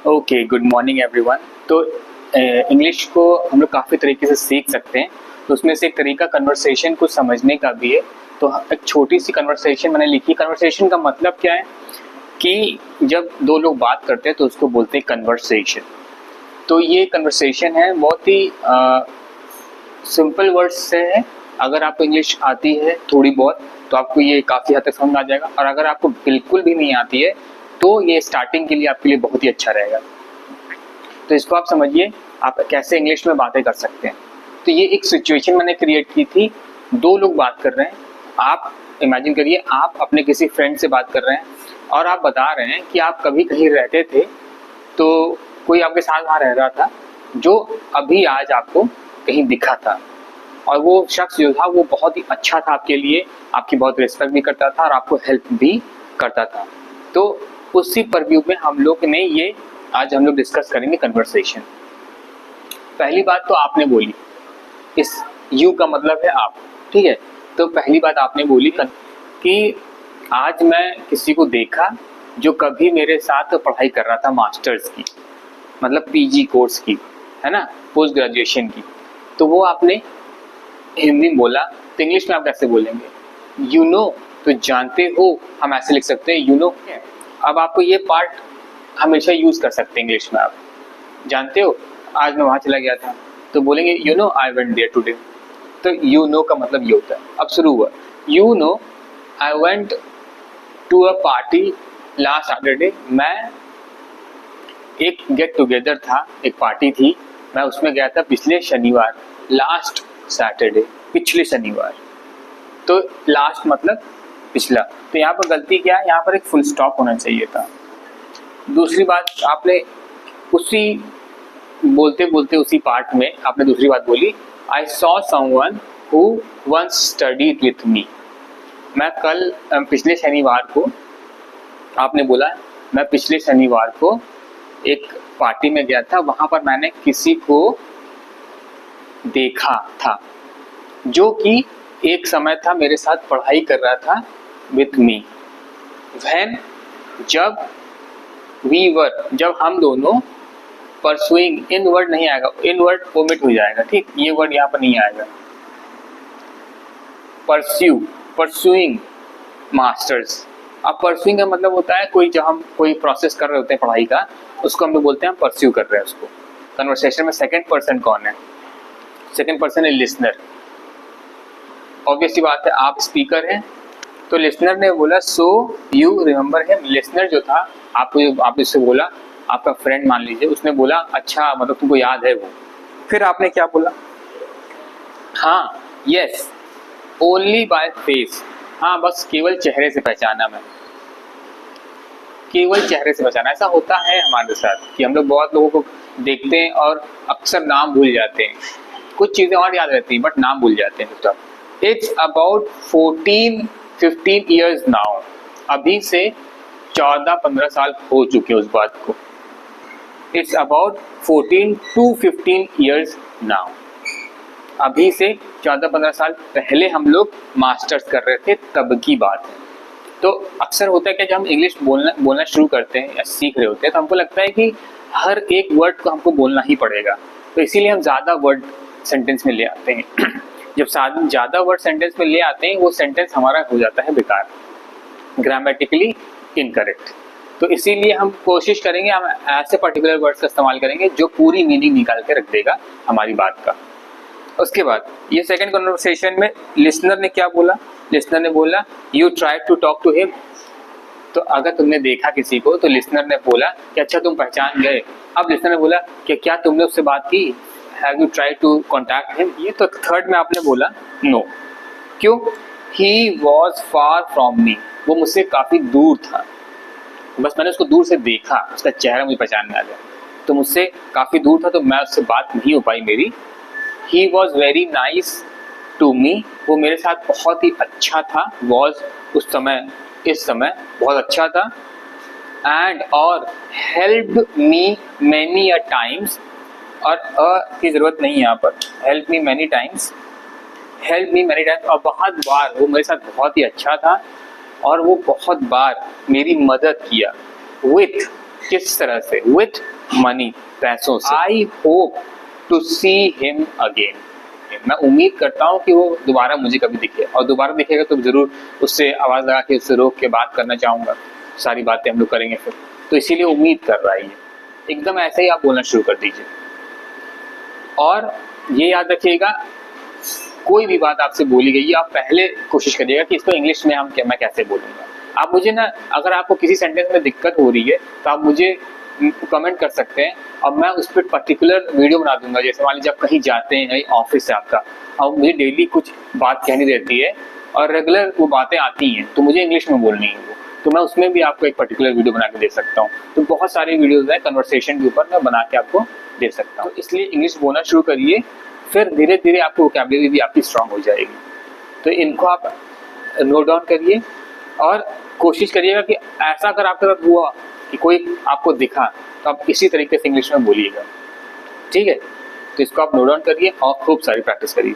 Okay, good morning everyone. तो English को हम लोग काफ़ी तरीके से सीख सकते हैं। तो उसमें से एक तरीका कन्वर्सेशन को समझने का भी है। तो एक छोटी सी कन्वर्सेशन मैंने लिखी। कन्वर्सेशन का मतलब क्या है कि जब दो लोग बात करते हैं तो उसको बोलते हैं कन्वर्सेशन। तो ये कन्वर्सेशन है, बहुत ही सिंपल वर्ड्स से है। अगर आपको इंग्लिश आती है थोड़ी बहुत तो आपको ये काफ़ी हद तक समझ में आ जाएगा, और अगर आपको बिल्कुल भी नहीं आती है तो ये स्टार्टिंग के लिए आपके लिए बहुत ही अच्छा रहेगा। तो इसको आप समझिए, आप कैसे इंग्लिश में बातें कर सकते हैं। तो ये एक सिचुएशन मैंने क्रिएट की थी। दो लोग बात कर रहे हैं। आप इमेजिन करिए, आप अपने किसी फ्रेंड से बात कर रहे हैं और आप बता रहे हैं कि आप कभी कहीं रहते थे, तो कोई आपके साथ वहाँ रह रहा था जो अभी आज आपको कहीं दिखा था, और वो शख्स जो था वो बहुत ही अच्छा था आपके लिए, आपकी बहुत रिस्पेक्ट भी करता था और आपको हेल्प भी करता था। तो उसी परव्यू में हम लोग ने ये आज हम लोग डिस्कस करेंगे कन्वर्सेशन। पहली बात तो आपने बोली, इस यू का मतलब है आप, ठीक है। तो पहली बात आपने बोली कि आज मैं किसी को देखा जो कभी मेरे साथ पढ़ाई कर रहा था मास्टर्स की, मतलब पीजी कोर्स की, है ना, पोस्ट ग्रेजुएशन की। तो वो आपने हिंदी में बोला, तो इंग्लिश में आप कैसे बोलेंगे? यू नो, तो जानते हो, हम ऐसे लिख सकते हैं यू नो। अब आपको ये पार्ट हमेशा यूज कर सकते हैं इंग्लिश में। आप जानते हो, आज मैं वहां चला गया था, तो बोलेंगे you know I went there today. तो यू नो का मतलब ये होता है। अब शुरू हुआ, you know I went to a party last Saturday. मैं एक गेट टुगेदर था, एक पार्टी थी, मैं उसमें गया था पिछले शनिवार, लास्ट सैटरडे, पिछले शनिवार। तो लास्ट मतलब पिछला। तो यहाँ पर गलती क्या है, यहाँ पर एक फुल स्टॉप होना चाहिए था। दूसरी बात, आपने उसी बोलते बोलते उसी पार्ट में आपने दूसरी बात बोली, I saw someone who once studied with me. मैं कल पिछले शनिवार को, आपने बोला मैं पिछले शनिवार को एक पार्टी में गया था, वहां पर मैंने किसी को देखा था जो कि एक समय था मेरे साथ पढ़ाई कर रहा था विथ मी। व्हेन, जब, वी वर, जब हम दोनों, परसुइंग, इन वर्ड नहीं आएगा, इन वर्ड ओमिट हो जाएगा, ठीक, ये वर्ड यहाँ पर नहीं आएगा। Pursue, pursuing masters. अब परसुइंग का मतलब होता है कोई, जब हम कोई प्रोसेस कर रहे होते हैं पढ़ाई का, उसको हम लोग बोलते हैं परस्यू कर रहे हैं उसको। कन्वर्सेशन में सेकंड पर्सन कौन है? सेकंड पर्सन है लिसनर। ऑब्वियसली बात है, आप स्पीकर हैं, तो लिसनर ने बोला so you remember him. Listener जो था, आप इससे बोला, आपका फ्रेंड मान लीजिए, उसने बोला अच्छा, मतलब तुमको याद है वो। फिर आपने क्या बोला? हाँ, यस, ओनली बाय फेस। हाँ, बस केवल चेहरे से पहचाना मैं, केवल चेहरे से पहचाना। ऐसा होता है हमारे साथ कि हम लोग बहुत लोगों को देखते हैं और अक्सर नाम भूल जाते हैं। कुछ चीजें और याद रहती हैं बट नाम भूल जाते हैं। It's about 14-15 years now. अभी से 14-15 साल हो चुके उस बात को। It's about 14 to 15 years now. अभी से 14-15 साल पहले हम लोग मास्टर्स कर रहे थे, तब की बात है। तो अक्सर होता है कि जब हम इंग्लिश बोलना शुरू करते हैं या सीख रहे होते हैं, तो हमको लगता है कि हर एक वर्ड को हमको बोलना ही पड़ेगा, तो इसीलिए हम ज़्यादा वर्ड सेंटेंस में ले आते हैं। जब ज़्यादा वर्ड सेंटेंस में ले आते हैं, वो सेंटेंस हमारा हो जाता है बेकार, ग्रामेटिकली इनकरेक्ट। तो इसीलिए हम कोशिश करेंगे, हम ऐसे पर्टिकुलर वर्ड्स का इस्तेमाल करेंगे जो पूरी मीनिंग निकाल के रख देगा हमारी बात का। उसके बाद ये सेकंड कन्वर्सेशन में लिसनर ने क्या बोला? लिसनर ने बोला you try to talk to him. तो अगर तुमने देखा किसी को, तो लिसनर ने बोला कि अच्छा तुम पहचान गए। अब लिसनर ने बोला कि क्या तुमने उससे बात की? Have you try to contact him? ये तो थर्ड में आपने बोला नो। क्यों? He was far from me. वो मुझसे काफ़ी दूर था, बस मैंने उसको दूर से देखा, उसका चेहरा मुझे पहचान में आ गया, तो मुझसे काफ़ी दूर था, तो मैं उससे बात नहीं हो पाई मेरी। He was very nice to me. वो मेरे साथ बहुत ही अच्छा था। वॉज उस समय, इस समय बहुत अच्छा था। एंड, और help me many a times, और अ की जरूरत नहीं है यहाँ पर, help me many times, help me many times, और बहुत बार वो मेरे साथ बहुत ही अच्छा था और वो बहुत बार मेरी मदद किया। विथ, किस तरह से? विथ मनी, पैसों से। I hope to see him again, मैं उम्मीद करता हूँ कि वो दोबारा मुझे कभी दिखे, और दोबारा दिखेगा तो जरूर उससे आवाज लगा के, उससे रोक के बात करना चाहूंगा, सारी बातें हम लोग करेंगे फिर। तो इसीलिए उम्मीद कर रहा है ये, एकदम ऐसे ही आप बोलना शुरू कर दीजिए। और ये याद रखिएगा, कोई भी बात आपसे बोली गई है, आप पहले कोशिश करिएगा कि इसको इंग्लिश में मैं कैसे बोलूंगा। आप मुझे ना, अगर आपको किसी सेंटेंस में दिक्कत हो रही है तो आप मुझे कमेंट कर सकते हैं, और मैं उस पर पर्टिकुलर वीडियो बना दूंगा। जैसे मान लीजिए आप कहीं जाते हैं, कहीं ऑफिस है आपका, और मुझे डेली कुछ बात कहनी रहती है और रेगुलर वो बातें आती हैं, तो मुझे इंग्लिश में बोलनी है वो, तो मैं उसमें भी आपको एक पर्टिकुलर वीडियो बना के दे सकता हूँ। तो बहुत सारे वीडियोज हैं कन्वर्सेशन के ऊपर, मैं बना के आपको दे सकता हूँ। तो इसलिए इंग्लिश बोलना शुरू करिए, फिर धीरे धीरे आपको वोकैबुलरी भी आपकी स्ट्रांग हो जाएगी। तो इनको आप नोट डाउन करिए, और कोशिश करिएगा कि ऐसा अगर आपके साथ हुआ कि कोई आपको दिखा, तो आप इसी तरीके से इंग्लिश में बोलिएगा, ठीक है? तो इसको आप नोट डाउन करिए और खूब सारी प्रैक्टिस करिए।